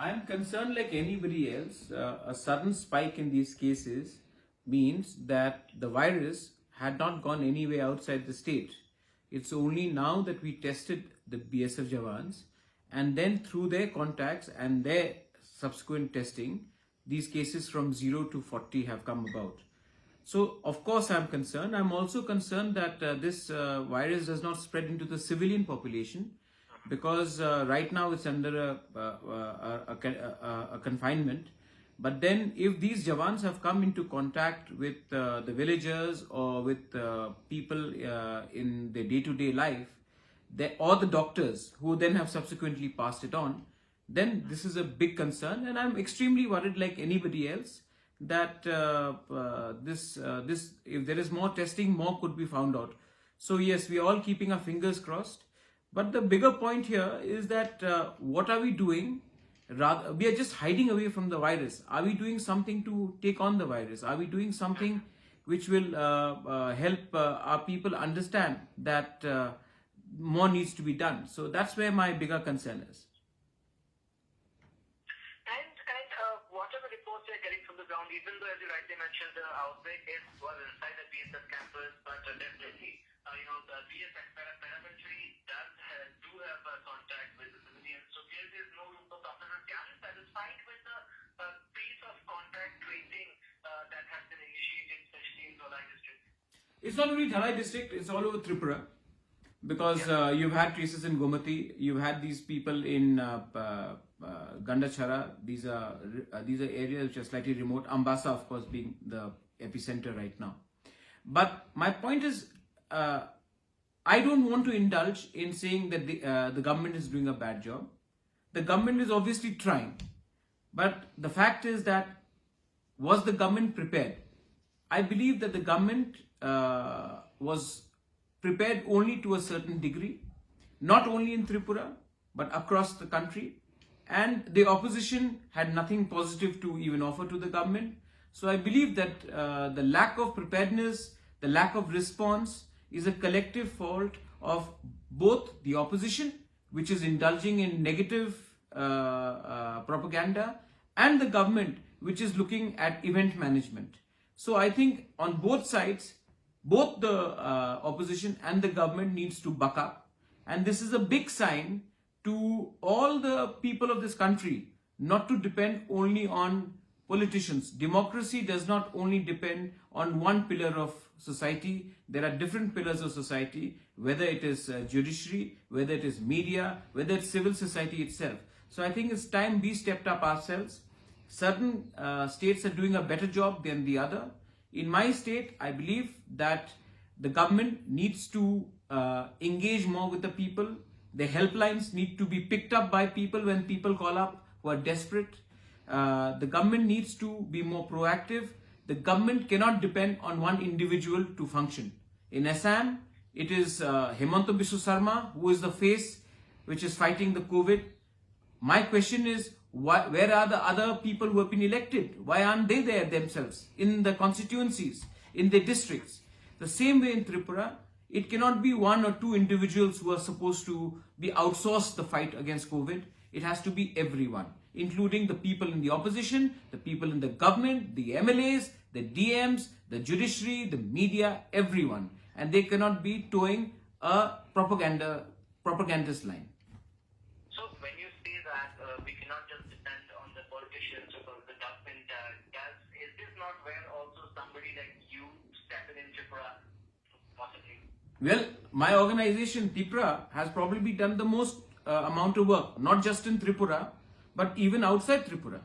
I'm concerned like anybody else. A sudden spike in these cases means that the virus had not gone anywhere outside the state. It's only now that we tested the BSF Jawans, and then through their contacts and their subsequent testing, these cases from 0 to 40 have come about. So, of course, I'm concerned. I'm also concerned that this virus does not spread into the civilian population, because right now it's under a confinement. But then, if these Jawans have come into contact with the villagers or with people in their day-to-day life, or the doctors who then have subsequently passed it on, then this is a big concern, and I'm extremely worried, like anybody else, that this if there is more testing, more could be found out. So yes, we are all keeping our fingers crossed. But the bigger point here is that what are we doing? Rather, we are just hiding away from the virus. Are we doing something to take on the virus? Are we doing something which will help our people understand that more needs to be done? So that's where my bigger concern is. Whatever reports you're getting from the ground, even though, as you rightly mentioned, the outbreak was inside the BSF campus, but definitely, the BSF paramilitary do have contact with the civilians. So there is no room for compromise. Are you satisfied with the pace of contact tracing that has been initiated, especially in Dhalai district? It's not only Dhalai district; it's all over Tripura. Because you've had traces in Gomati, you've had these people in Gandachara. These are areas which are slightly remote. Ambasa, of course, being the epicenter right now. But my point is, I don't want to indulge in saying that the government is doing a bad job. The government is obviously trying, but the fact is that, was the government prepared? I believe that the government was prepared only to a certain degree, not only in Tripura, but across the country. And the opposition had nothing positive to even offer to the government. So I believe that the lack of preparedness, the lack of response is a collective fault of both the opposition, which is indulging in negative propaganda, and the government, which is looking at event management. So I think on both sides, both the opposition and the government needs to buck up. And this is a big sign to all the people of this country not to depend only on politicians. Democracy does not only depend on one pillar of society. There are different pillars of society, whether it is judiciary, whether it is media, whether it's civil society itself. So I think it's time we stepped up ourselves. Certain states are doing a better job than the other. In my state, I believe that the government needs to engage more with the people. The helplines need to be picked up by people when people call up who are desperate. The government needs to be more proactive. The government cannot depend on one individual to function. In Assam, it is Himanta Biswa Sarma who is the face which is fighting the COVID. My question is, where are the other people who have been elected? Why aren't they there themselves in the constituencies, in the districts? The same way in Tripura, it cannot be one or two individuals who are supposed to be outsourced the fight against COVID. It has to be everyone, including the people in the opposition, the people in the government, the MLAs, the DMs, the judiciary, the media, everyone. And they cannot be towing a propagandist line. So when you say that we cannot just depend on the politicians because the government is this not where also somebody like you step in Tripura possibly? Well, my organization, Tripura, has probably done the most amount of work, not just in Tripura, but even outside Tripura.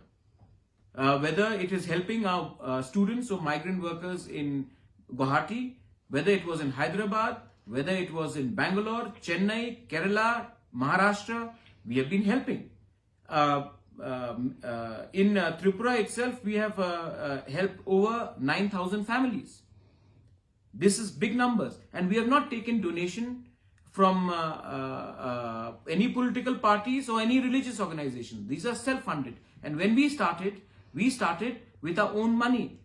Whether it is helping our students or migrant workers in Guwahati, whether it was in Hyderabad, whether it was in Bangalore, Chennai, Kerala, Maharashtra, we have been helping. In Tripura itself, we have helped over 9,000 families. This is big numbers, and we have not taken donation from any political parties or any religious organization. These are self-funded. And when we started with our own money.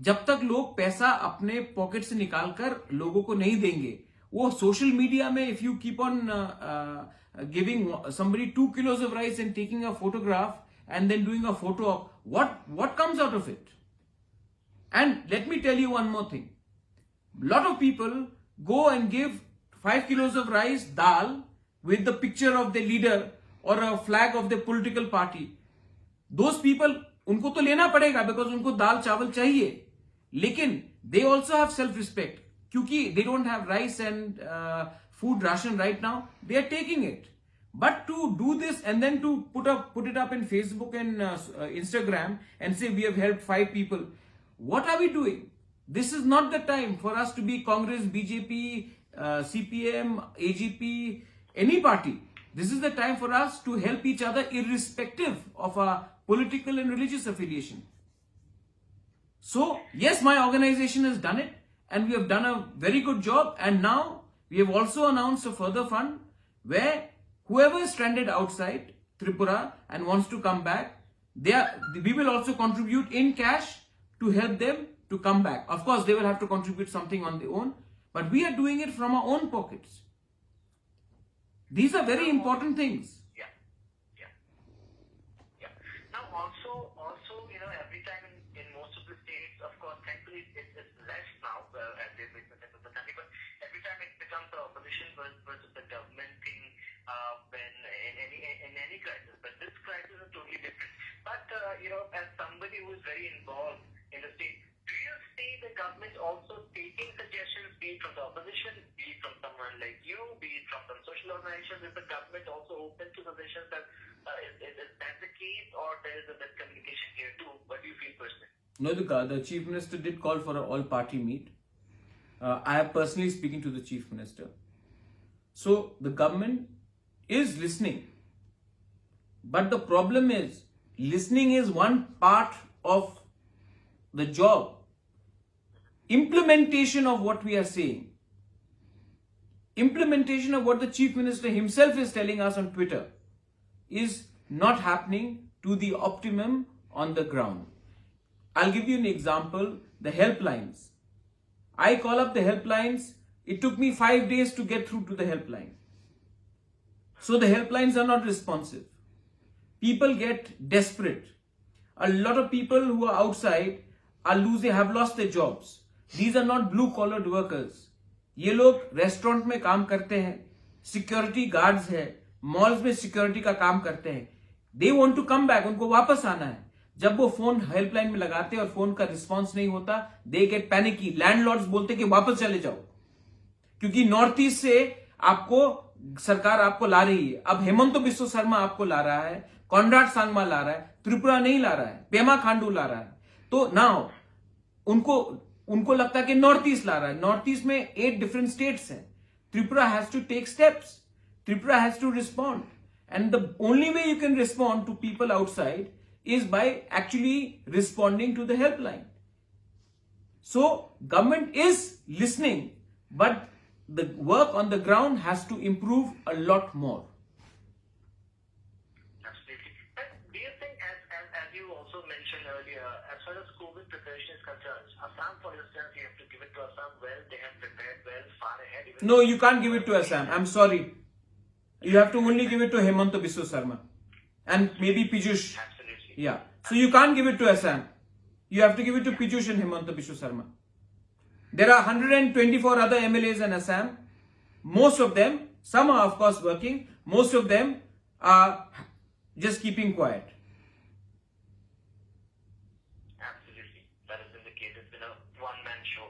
जब तक लोग पैसा अपने pocket से निकालकर लोगों को नहीं देंगे, वो सोशल मीडिया में if you keep on giving somebody 2 kilos of rice and taking a photograph and then doing a photo op. What comes out of it? And let me tell you one more thing. A lot of people go and give 5 kilos of rice, dal, with the picture of the leader or a flag of the political party. Those people, उनको तो लेना पड़ेगा because उनको दाल चावल चाहिए. लेकिन they also have self-respect. क्योंकि they don't have rice and food ration right now, they are taking it. But to do this and then to put it up in Facebook and Instagram and say we have helped 5 people, what are we doing? This is not the time for us to be Congress, BJP, CPM, AGP, any party. This is the time for us to help each other irrespective of our political and religious affiliation. So, yes, my organization has done it and we have done a very good job, and now we have also announced a further fund where whoever is stranded outside Tripura and wants to come back, we will also contribute in cash to help them to come back. Of course, they will have to contribute something on their own, but we are doing it from our own pockets. These are very important things. Now, also, every time in most of the states, of course, thankfully it's less now as they've witnessed in the country, but every time it becomes the opposition versus the government thing when in any crisis. But this crisis is totally different. But as somebody who is very involved in the state, do you see the government also taking suggestions, be it from the opposition, be it from someone like you, be it from some social organizations? Is the government also open to suggestions? That is that the case, or there is a miscommunication here too? What do you feel personally? No, the Chief Minister did call for an all-party meet. I am personally speaking to the Chief Minister. So the government is listening. But the problem is, listening is one part of the job. Implementation of what we are saying, implementation of what the Chief Minister himself is telling us on Twitter is not happening to the optimum on the ground. I'll give you an example, the helplines. I call up the helplines, it took me 5 days to get through to the helpline. So the helplines are not responsive. People get desperate. A lot of people who are outside have lost their jobs. These are not blue-collared workers. ये लोग restaurant में काम करते हैं, security guards है, malls में security का काम करते हैं. They want to come back, उनको वापस आना है. जब वो फोन हेल्पलाइन में लगाते हैं और फोन का रिस्पांस नहीं होता, they get panicky. लैंडलॉर्ड्स बोलते कि वापस चले जाओ, क्योंकि नॉर्थ ईस्ट से सरकार आपको ला रही है. अब हेमंत बिस्वा शर्मा आपको ला रहा है, कॉनराड सांगमा ला रहा है, त्रिपुरा नहीं ला रहा है, पेमा खांडू ला रहा है. तो नाउ उनको लगता है कि नॉर्थ ईस्ट ला रहा है. नॉर्थ ईस्ट में 8 डिफरेंट स्टेट्स हैं. Tripura has to take steps. Tripura has to respond, and the only way you can respond to people outside is by actually responding to the helpline. So government is listening, but the work on the ground has to improve a lot more. Absolutely. But do you think, as you also mentioned earlier, as far as COVID preparation is concerned, Assam, for instance, you have to give it to Assam well. They have prepared well, far ahead. No, you can't give it to Assam. I'm sorry. You have to only give it to Hemanta Biswa Sarma and maybe Piyush. Yeah. So you can't give it to Assam. You have to give it to Piyush and Hemanta Biswa Sarma. There are 124 other MLAs in Assam. Most of them, some are of course working. Most of them are just keeping quiet. Absolutely. That has been the case. It's been a one-man show.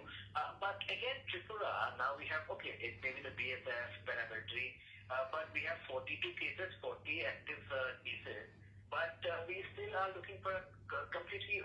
But again, Tripura, now we have, it may be the BSF, paramilitary, but we have 42 cases, 40 active cases. But we still are looking for a completely,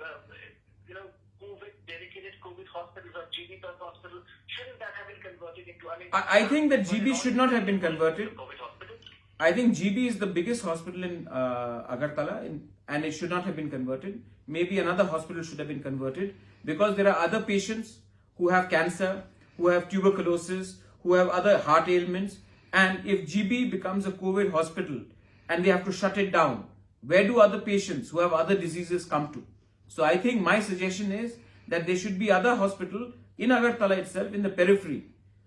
dedicated COVID hospitals or GB plus hospital. Shouldn't that have been converted into? I think that GB should not have been converted. COVID hospital? I think GB is the biggest hospital in Agartala, and it should not have been converted. Maybe another hospital should have been converted, because there are other patients who have cancer, who have tuberculosis, who have other heart ailments. And if GB becomes a COVID hospital and they have to shut it down, where do other patients who have other diseases come to? So I think my suggestion is that there should be other hospital in Agartala itself, in the periphery,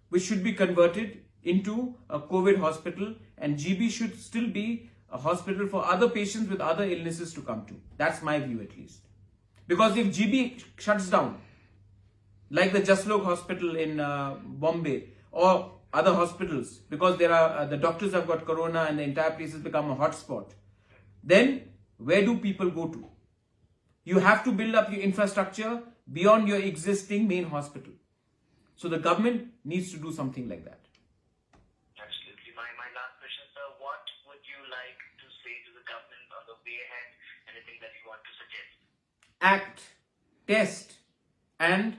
which should be converted into a COVID hospital, and GB should still be a hospital for other patients with other illnesses to come to. That's my view at least. Because if GB shuts down, like the Jaslok hospital in Bombay or other hospitals, because there are the doctors have got corona and the entire place has become a hotspot, then where do people go to? You have to build up your infrastructure beyond your existing main hospital. So the government needs to do something like that. Absolutely. My last question, sir. What would you like to say to the government on the way ahead? Anything that you want to suggest? Act, test, and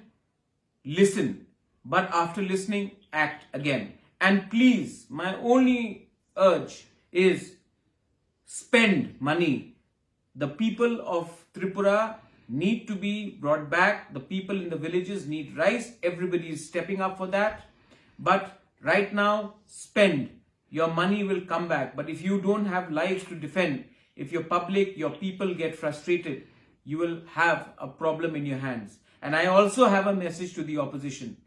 listen. But after listening, act again. And please, my only urge is spend money. The people of Tripura need to be brought back. The people in the villages need rice. Everybody is stepping up for that. But right now, spend. Your money will come back. But if you don't have lives to defend, if your public, your people get frustrated, you will have a problem in your hands. And I also have a message to the opposition.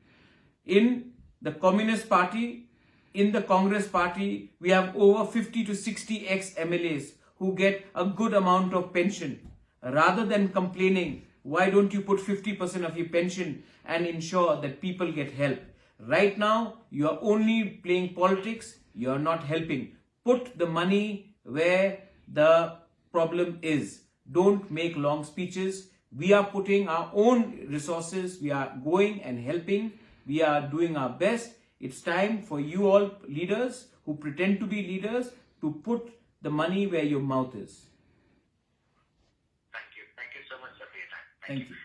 In the Communist Party, in the Congress Party, we have over 50 to 60 ex-MLAs who get a good amount of pension. Rather than complaining, why don't you put 50% of your pension and ensure that people get help? Right now, you are only playing politics, you are not helping. Put the money where the problem is. Don't make long speeches. We are putting our own resources, we are going and helping, we are doing our best. It's time for you all leaders who pretend to be leaders to put the money where your mouth is. Thank you. Thank you so much, sir, for your time. Thank you.